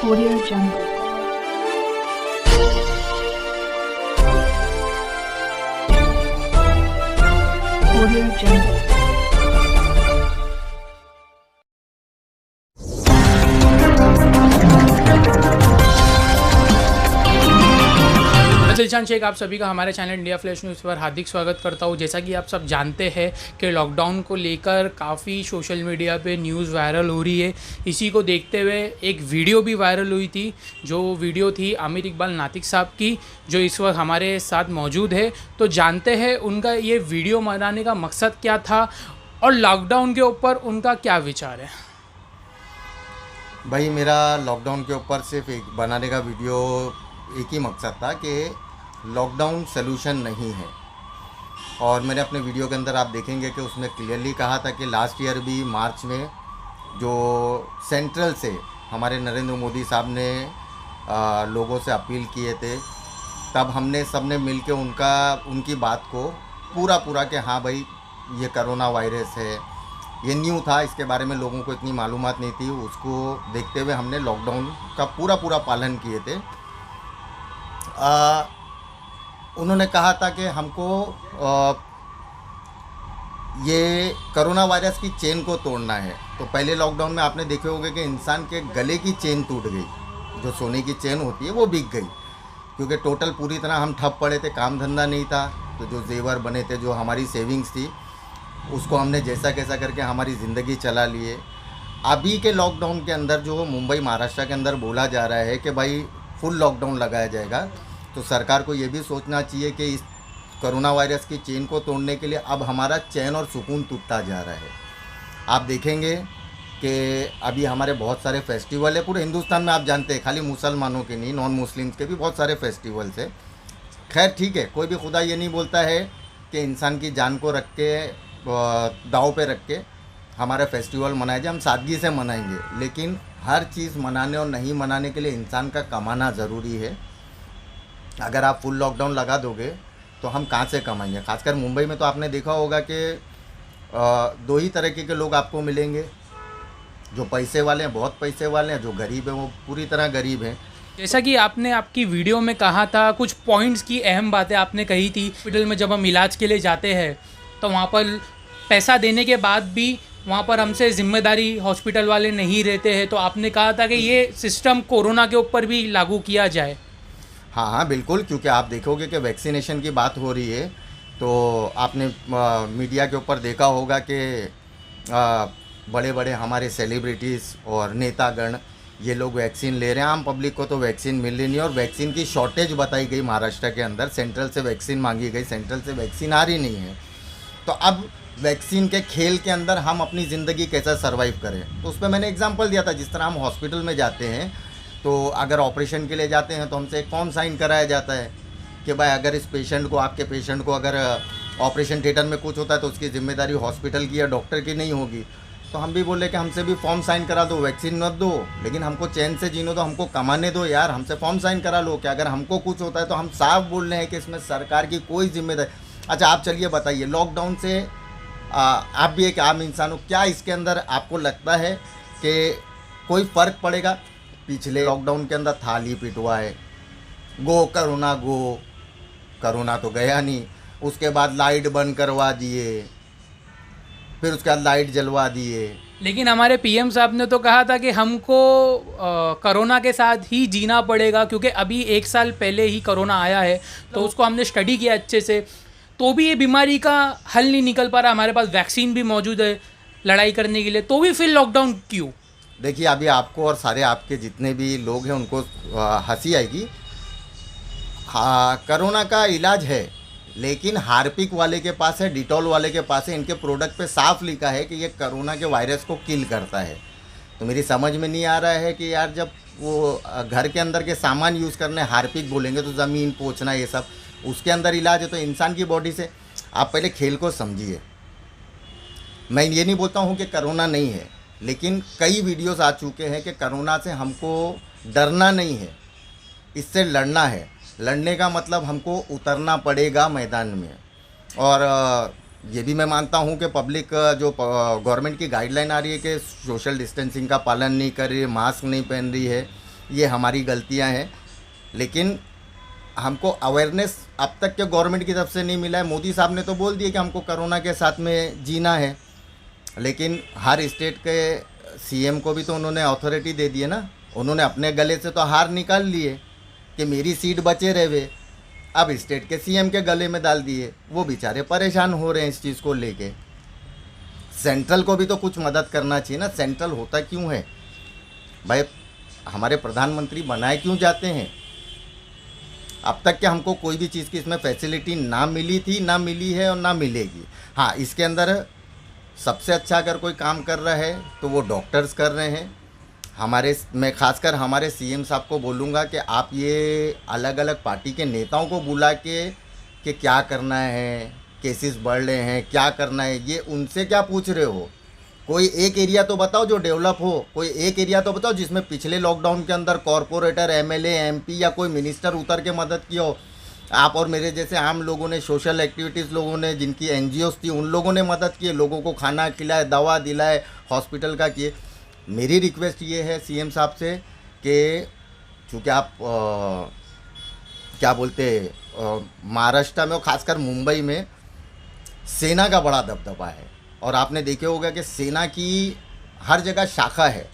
Audio Jungle. Audio Jungle. Dilshan Sheikh आप सभी का हमारे चैनल इंडिया फ्लैश न्यूज़ पर हार्दिक स्वागत करता हूं। जैसा कि आप सब जानते हैं कि लॉकडाउन को लेकर काफ़ी सोशल मीडिया पे न्यूज़ वायरल हो रही है। इसी को देखते हुए एक वीडियो भी वायरल हुई थी, जो वीडियो थी आमिर इकबाल नातिक साहब की, जो इस वक्त हमारे साथ मौजूद है। तो जानते हैं उनका ये वीडियो बनाने का मकसद क्या था और लॉकडाउन के ऊपर उनका क्या विचार है। भाई मेरा लॉकडाउन के ऊपर सिर्फ एक बनाने का वीडियो एक ही मकसद था कि लॉकडाउन सलूशन नहीं है। और मैंने अपने वीडियो के अंदर आप देखेंगे कि उसमें क्लियरली कहा था कि लास्ट ईयर भी मार्च में जो सेंट्रल से हमारे नरेंद्र मोदी साहब ने लोगों से अपील किए थे, तब हमने सबने मिलके उनकी बात को पूरा कि हाँ भाई ये कोरोना वायरस है, ये न्यू था, इसके बारे में लोगों को इतनी मालूमात नहीं थी, उसको देखते हुए हमने लॉकडाउन का पूरा पालन किए थे। उन्होंने कहा था कि हमको ये कोरोना वायरस की चेन को तोड़ना है। तो पहले लॉकडाउन में आपने देखे होंगे कि इंसान के गले की चेन टूट गई, जो सोने की चेन होती है वो बिक गई, क्योंकि टोटल पूरी तरह हम ठप पड़े थे, काम धंधा नहीं था। तो जो जेवर बने थे, जो हमारी सेविंग्स थी, उसको हमने जैसा कैसा करके हमारी ज़िंदगी चला लिए। अभी के लॉकडाउन के अंदर जो मुंबई महाराष्ट्र के अंदर बोला जा रहा है कि भाई फुल लॉकडाउन लगाया जाएगा, तो सरकार को ये भी सोचना चाहिए कि इस कोरोना वायरस की चेन को तोड़ने के लिए अब हमारा चैन और सुकून टूटता जा रहा है। आप देखेंगे कि अभी हमारे बहुत सारे फेस्टिवल है पूरे हिंदुस्तान में, आप जानते हैं, खाली मुसलमानों के नहीं, नॉन मुस्लिम्स के भी बहुत सारे फेस्टिवल्स है। खैर ठीक है, कोई भी खुदा ये नहीं बोलता है कि इंसान की जान को रख के दाव पे रख के हमारे फेस्टिवल मनाए जाए। हम सादगी से मनाएंगे, लेकिन हर चीज़ मनाने और नहीं मनाने के लिए इंसान का कमाना ज़रूरी है। अगर आप फुल लॉकडाउन लगा दोगे तो हम कहाँ से कमाएंगे। खासकर मुंबई में तो आपने देखा होगा कि दो ही तरीके के लोग आपको मिलेंगे, जो पैसे वाले हैं, बहुत पैसे वाले हैं, जो गरीब हैं वो पूरी तरह गरीब हैं। जैसा कि आपने आपकी वीडियो में कहा था, कुछ पॉइंट्स की अहम बातें आपने कही थी। हॉस्पिटल में जब हम इलाज के लिए जाते हैं तो वहाँ पर पैसा देने के बाद भी वहाँ पर हमसे ज़िम्मेदारी हॉस्पिटल वाले नहीं रहते हैं। तो आपने कहा था कि ये सिस्टम कोरोना के ऊपर भी लागू किया जाए। हाँ बिल्कुल, क्योंकि आप देखोगे कि वैक्सीनेशन की बात हो रही है, तो आपने मीडिया के ऊपर देखा होगा कि बड़े बड़े हमारे सेलिब्रिटीज़ और नेतागण ये लोग वैक्सीन ले रहे हैं। आम पब्लिक को तो वैक्सीन मिल रही नहीं, और वैक्सीन की शॉर्टेज बताई गई महाराष्ट्र के अंदर। सेंट्रल से वैक्सीन मांगी गई, सेंट्रल से वैक्सीन आ रही नहीं है। तो अब वैक्सीन के खेल के अंदर हम अपनी ज़िंदगी कैसे सर्वाइव करें, तो उस पर मैंने एग्जांपल दिया था। जिस तरह हम हॉस्पिटल में जाते हैं, तो अगर ऑपरेशन के लिए जाते हैं तो हमसे एक फॉर्म साइन कराया जाता है कि भाई अगर इस पेशेंट को, आपके पेशेंट को अगर ऑपरेशन थिएटर में कुछ होता है तो उसकी ज़िम्मेदारी हॉस्पिटल की या डॉक्टर की नहीं होगी। तो हम भी बोले कि हमसे भी फॉर्म साइन करा दो, वैक्सीन मत दो, लेकिन हमको चैन से जीने दो, हमको कमाने दो यार, हमसे फॉर्म साइन करा लो कि अगर हमको कुछ होता है तो हम साफ बोल रहे हैं कि इसमें सरकार की कोई जिम्मेदारी। अच्छा आप चलिए बताइए, लॉकडाउन से आप भी एक आम इंसान हो, क्या इसके अंदर आपको लगता है कि कोई फ़र्क पड़ेगा? पिछले लॉकडाउन के अंदर थाली पिटवा है, गो करोना तो गया नहीं। उसके बाद लाइट बंद करवा दिए, फिर उसके बाद लाइट जलवा दिए। लेकिन हमारे पीएम साहब ने तो कहा था कि हमको कोरोना के साथ ही जीना पड़ेगा, क्योंकि अभी 1 साल पहले ही कोरोना आया है, तो उसको हमने स्टडी किया अच्छे से, तो भी ये बीमारी का हल नहीं निकल पा रहा। हमारे पास वैक्सीन भी मौजूद है लड़ाई करने के लिए, तो भी फिर लॉकडाउन क्यों? देखिए अभी आपको और सारे आपके जितने भी लोग हैं उनको हंसी आएगी। हाँ, कोरोना का इलाज है, लेकिन हार्पिक वाले के पास है, डिटॉल वाले के पास है। इनके प्रोडक्ट पे साफ लिखा है कि ये कोरोना के वायरस को किल करता है। तो मेरी समझ में नहीं आ रहा है कि यार जब वो घर के अंदर के सामान यूज़ करने हार्पिक बोलेंगे, तो ज़मीन पोंछना ये सब उसके अंदर इलाज है, तो इंसान की बॉडी से। आप पहले खेल को समझिए। मैं ये नहीं बोलता हूँ कि कोरोना नहीं है, लेकिन कई वीडियोस आ चुके हैं कि कोरोना से हमको डरना नहीं है, इससे लड़ना है। लड़ने का मतलब हमको उतरना पड़ेगा मैदान में। और ये भी मैं मानता हूँ कि पब्लिक जो गवर्नमेंट की गाइडलाइन आ रही है कि सोशल डिस्टेंसिंग का पालन नहीं कर रही है, मास्क नहीं पहन रही है, ये हमारी गलतियां हैं, लेकिन हमको अवेयरनेस अब तक के गवर्नमेंट की तरफ से नहीं मिला है। मोदी साहब ने तो बोल दिया कि हमको कोरोना के साथ में जीना है, लेकिन हर स्टेट के सीएम को भी तो उन्होंने अथॉरिटी दे दी है ना। उन्होंने अपने गले से तो हार निकाल लिए कि मेरी सीट बचे रहे, अब स्टेट के सीएम के गले में डाल दिए। वो बेचारे परेशान हो रहे हैं इस चीज़ को लेके। सेंट्रल को भी तो कुछ मदद करना चाहिए ना। सेंट्रल होता क्यों है भाई? हमारे प्रधानमंत्री बनाए क्यों जाते हैं? अब तक क्या हमको कोई भी चीज़ की इसमें फैसिलिटी ना मिली थी, ना मिली है और ना मिलेगी। हाँ, इसके अंदर सबसे अच्छा अगर कोई काम कर रहा है तो वो डॉक्टर्स कर रहे हैं। मैं खासकर हमारे सीएम साहब को बोलूँगा कि आप ये अलग अलग पार्टी के नेताओं को बुला के कि क्या करना है, केसेस बढ़ रहे हैं, क्या करना है, ये उनसे क्या पूछ रहे हो? कोई एक एरिया तो बताओ जो डेवलप हो, कोई एक एरिया तो बताओ जिसमें पिछले लॉकडाउन के अंदर कॉरपोरेटर, एमएलए, एमपी या कोई मिनिस्टर उतर के मदद की हो। आप और मेरे जैसे आम लोगों ने, सोशल एक्टिविटीज़ लोगों ने, जिनकी एनजीओस थी, उन लोगों ने मदद की, लोगों को खाना खिलाए, दवा दिलाए, हॉस्पिटल का किए। मेरी रिक्वेस्ट ये है सीएम साहब से कि चूँकि आप क्या बोलते महाराष्ट्र में और ख़ासकर मुंबई में सेना का बड़ा दबदबा है, और आपने देखे होगा कि सेना की हर जगह शाखा है।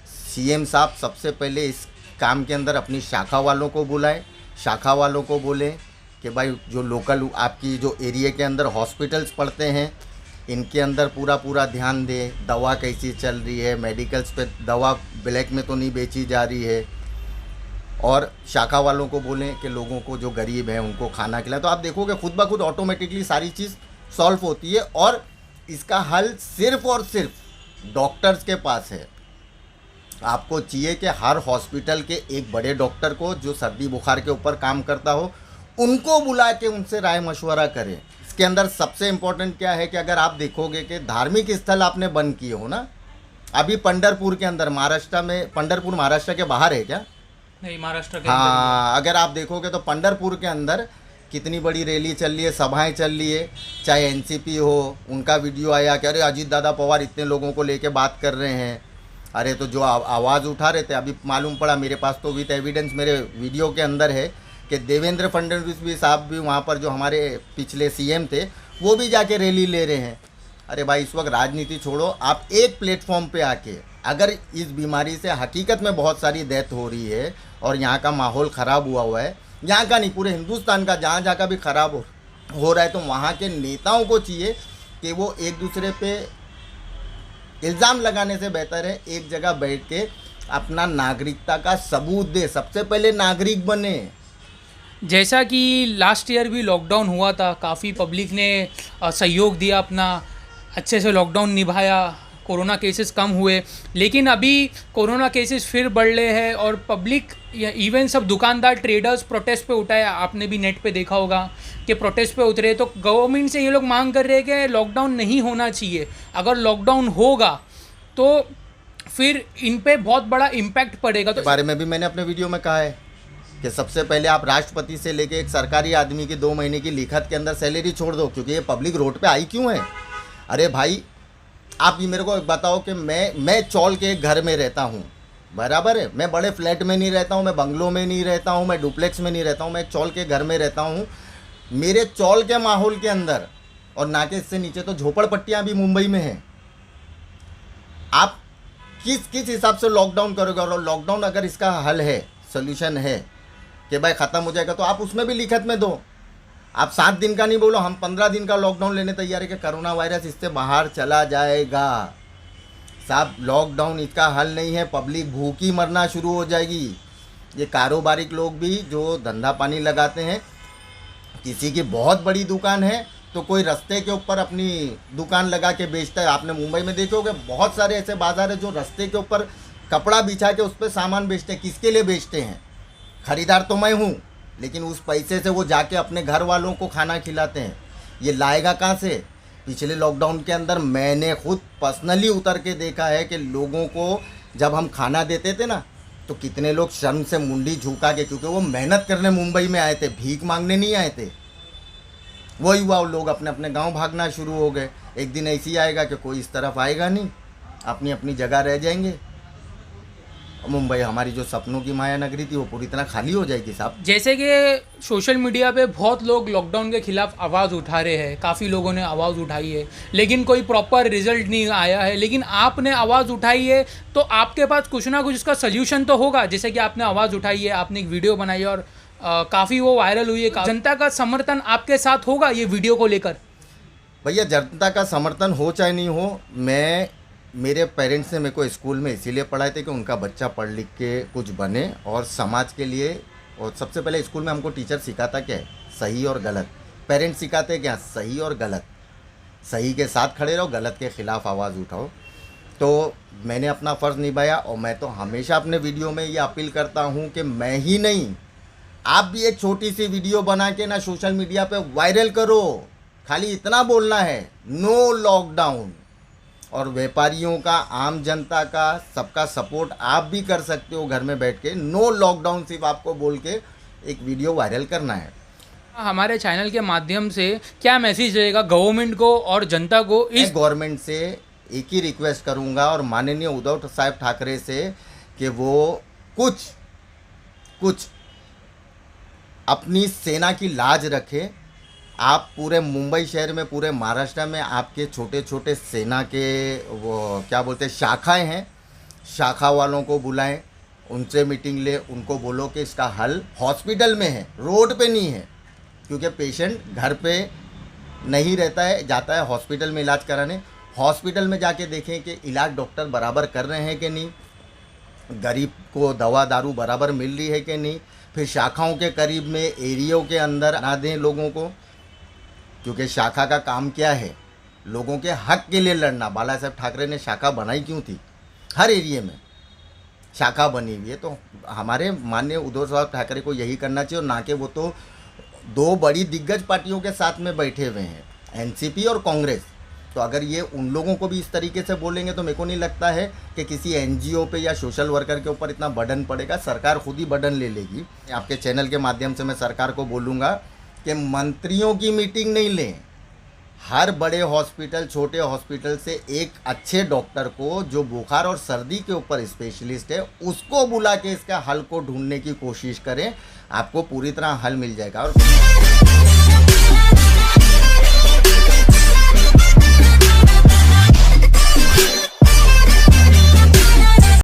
सीएम साहब सबसे पहले इस काम के अंदर अपनी शाखा वालों को बुलाएं, शाखा वालों को बोलें कि भाई जो लोकल आपकी जो एरिया के अंदर हॉस्पिटल्स पड़ते हैं, इनके अंदर पूरा ध्यान दें। दवा कैसी चल रही है, मेडिकल्स पे दवा ब्लैक में तो नहीं बेची जा रही है। और शाखा वालों को बोलें कि लोगों को जो गरीब हैं उनको खाना खिलाएं। तो आप देखोगे खुद ब खुद ऑटोमेटिकली सारी चीज़ सॉल्व होती है, और इसका हल सिर्फ और सिर्फ डॉक्टर्स के पास है। आपको चाहिए कि हर हॉस्पिटल के एक बड़े डॉक्टर को जो सर्दी बुखार के ऊपर काम करता हो, उनको बुला के उनसे राय मशवरा करें। इसके अंदर सबसे इम्पोर्टेंट क्या है कि अगर आप देखोगे कि धार्मिक स्थल आपने बंद किए हो ना, अभी पंढरपुर के अंदर, महाराष्ट्र में, पंढरपुर महाराष्ट्र के बाहर है क्या? नहीं, महाराष्ट्र के हाँ, अगर आप देखोगे तो पंढरपुर के अंदर कितनी बड़ी रैली चल रही है, सभाएं चल रही है। चाहे एनसीपी हो, उनका वीडियो आया कि अरे अजीत दादा पवार इतने लोगों को लेके बात कर रहे हैं। अरे तो जो आवाज़ उठा रहे थे, अभी मालूम पड़ा, मेरे पास तो विद एविडेंस मेरे वीडियो के अंदर है कि देवेंद्र फडणवीस भी साहब भी वहाँ पर, जो हमारे पिछले सीएम थे, वो भी जाके रैली ले रहे हैं। अरे भाई, इस वक्त राजनीति छोड़ो, आप एक प्लेटफॉर्म पे आके, अगर इस बीमारी से हकीकत में बहुत सारी डेथ हो रही है और यहाँ का माहौल ख़राब हुआ है, यहाँ का नहीं पूरे हिंदुस्तान का, जहाँ जहाँ का भी ख़राब हो रहा है, तो वहाँ के नेताओं को चाहिए कि वो एक दूसरे पे इल्ज़ाम लगाने से बेहतर है एक जगह बैठ के अपना नागरिकता का सबूत दे। सबसे पहले नागरिक बने। जैसा कि लास्ट ईयर भी लॉकडाउन हुआ था, काफ़ी पब्लिक ने सहयोग दिया, अपना अच्छे से लॉकडाउन निभाया, कोरोना केसेस कम हुए। लेकिन अभी कोरोना केसेस फिर बढ़ रहे हैं और पब्लिक, इवन सब दुकानदार, ट्रेडर्स प्रोटेस्ट पे उठाए। आपने भी नेट पे देखा होगा कि प्रोटेस्ट पे उतरे। तो गवर्नमेंट से ये लोग मांग कर रहे हैं कि लॉकडाउन नहीं होना चाहिए। अगर लॉकडाउन होगा तो फिर इन पे बहुत बड़ा इम्पैक्ट पड़ेगा। तो बारे में भी मैंने अपने वीडियो में कहा है कि सबसे पहले आप राष्ट्रपति से लेके एक सरकारी आदमी की 2 महीने की लिखत के अंदर सैलरी छोड़ दो, क्योंकि ये पब्लिक रोड पे आई क्यों है? अरे भाई, आप ये मेरे को बताओ कि मैं चौल के एक घर में रहता हूँ, बराबर है? मैं बड़े फ्लैट में नहीं रहता हूँ, मैं बंगलों में नहीं रहता हूँ, मैं डुप्लेक्स में नहीं रहता हूँ, मैं चौल के घर में रहता हूँ। मेरे चौल के माहौल के अंदर, और ना के इससे नीचे तो झोपड़पट्टियाँ भी मुंबई में हैं। आप किस हिसाब से लॉकडाउन करोगे? और लॉकडाउन अगर इसका हल है, सोल्यूशन है कि भाई ख़त्म हो जाएगा, तो आप उसमें भी लिखत में दो। आप 7 दिन का नहीं बोलो, हम 15 दिन का लॉकडाउन लेने तैयार है कि कोरोना वायरस इससे बाहर चला जाएगा। साहब, लॉकडाउन इसका हल नहीं है, पब्लिक भूखी मरना शुरू हो जाएगी। ये कारोबारिक लोग भी जो धंधा पानी लगाते हैं, किसी की बहुत बड़ी दुकान है तो कोई रास्ते के ऊपर अपनी दुकान लगा के बेचता है। आपने मुंबई में देखे होंगे, बहुत सारे ऐसे बाजार है जो रास्ते के ऊपर कपड़ा बिछा के उस पर सामान बेचते हैं। किसके लिए बेचते हैं? खरीदार तो मैं हूँ, लेकिन उस पैसे से वो जाके अपने घर वालों को खाना खिलाते हैं। ये लाएगा कहाँ से? पिछले लॉकडाउन के अंदर मैंने खुद पर्सनली उतर के देखा है कि लोगों को जब हम खाना देते थे ना, तो कितने लोग शर्म से मुंडी झुका के, क्योंकि वो मेहनत करने मुंबई में आए थे, भीख मांगने नहीं आए थे। वही हुआ, लोग अपने अपने गांव भागना शुरू हो गए। एक दिन ऐसी आएगा कि कोई इस तरफ आएगा नहीं, अपनी अपनी जगह रह जाएंगे। मुंबई हमारी जो सपनों की माया नगरी थी वो पूरी तरह खाली हो जाएगी साहब। जैसे कि सोशल मीडिया पे बहुत लोग लॉकडाउन के खिलाफ आवाज़ उठा रहे हैं, काफ़ी लोगों ने आवाज़ उठाई है, लेकिन कोई प्रॉपर रिजल्ट नहीं आया है। लेकिन आपने आवाज़ उठाई है तो आपके पास कुछ ना कुछ इसका सल्यूशन तो होगा। जैसे कि आपने आवाज़ उठाई है, आपने एक वीडियो बनाई है और काफ़ी वो वायरल हुई है, जनता का समर्थन आपके साथ होगा ये वीडियो को लेकर? भैया जनता का समर्थन हो चाहे नहीं हो, मेरे पेरेंट्स ने मेरे को स्कूल में इसीलिए पढ़ाए थे कि उनका बच्चा पढ़ लिख के कुछ बने और समाज के लिए। और सबसे पहले स्कूल में हमको टीचर सिखाता क्या है, सही और गलत। पेरेंट्स सिखाते क्या, सही और गलत। सही के साथ खड़े रहो, गलत के ख़िलाफ़ आवाज़ उठाओ। तो मैंने अपना फ़र्ज़ निभाया और मैं तो हमेशा अपने वीडियो में ये अपील करता हूँ कि मैं ही नहीं, आप भी एक छोटी सी वीडियो बना के ना सोशल मीडिया पे वायरल करो। खाली इतना बोलना है, नो लॉकडाउन। और व्यापारियों का, आम जनता का, सबका सपोर्ट आप भी कर सकते हो घर में बैठ के। नो लॉकडाउन सिर्फ आपको बोल के एक वीडियो वायरल करना है। हमारे चैनल के माध्यम से क्या मैसेज रहेगा गवर्नमेंट को और जनता को? मैं गवर्नमेंट से एक ही रिक्वेस्ट करूंगा और माननीय उद्धव साहब ठाकरे से कि वो कुछ अपनी सेना की लाज रखे। आप पूरे मुंबई शहर में, पूरे महाराष्ट्र में आपके छोटे छोटे सेना के वो क्या बोलते हैं शाखाएं हैं, शाखा वालों को बुलाएं, उनसे मीटिंग ले, उनको बोलो कि इसका हल हॉस्पिटल में है, रोड पे नहीं है। क्योंकि पेशेंट घर पे नहीं रहता है, जाता है हॉस्पिटल में इलाज कराने। हॉस्पिटल में जाके देखें कि इलाज डॉक्टर बराबर कर रहे हैं कि नहीं, गरीब को दवा दारू बराबर मिल रही है कि नहीं। फिर शाखाओं के करीब में, एरियो के अंदर ना दें लोगों को, क्योंकि शाखा का काम क्या है, लोगों के हक के लिए लड़ना। बाला साहब ठाकरे ने शाखा बनाई क्यों थी? हर एरिया में शाखा बनी हुई है। तो हमारे माननीय उद्धव साहब ठाकरे को यही करना चाहिए। और ना कि वो तो दो बड़ी दिग्गज पार्टियों के साथ में बैठे हुए हैं, एनसीपी और कांग्रेस। तो अगर ये उन लोगों को भी इस तरीके से बोलेंगे तो मेरे को नहीं लगता है कि किसी एनजीओ पे या सोशल वर्कर के ऊपर इतना बर्डन पड़ेगा। सरकार खुद ही बर्डन ले लेगी। आपके चैनल के माध्यम से मैं सरकार को बोलूँगा कि मंत्रियों की मीटिंग नहीं लें। हर बड़े हॉस्पिटल, छोटे हॉस्पिटल से एक अच्छे डॉक्टर को जो बुखार और सर्दी के ऊपर स्पेशलिस्ट है, उसको बुला के इसका हल को ढूंढने की कोशिश करें। आपको पूरी तरह हल मिल जाएगा। और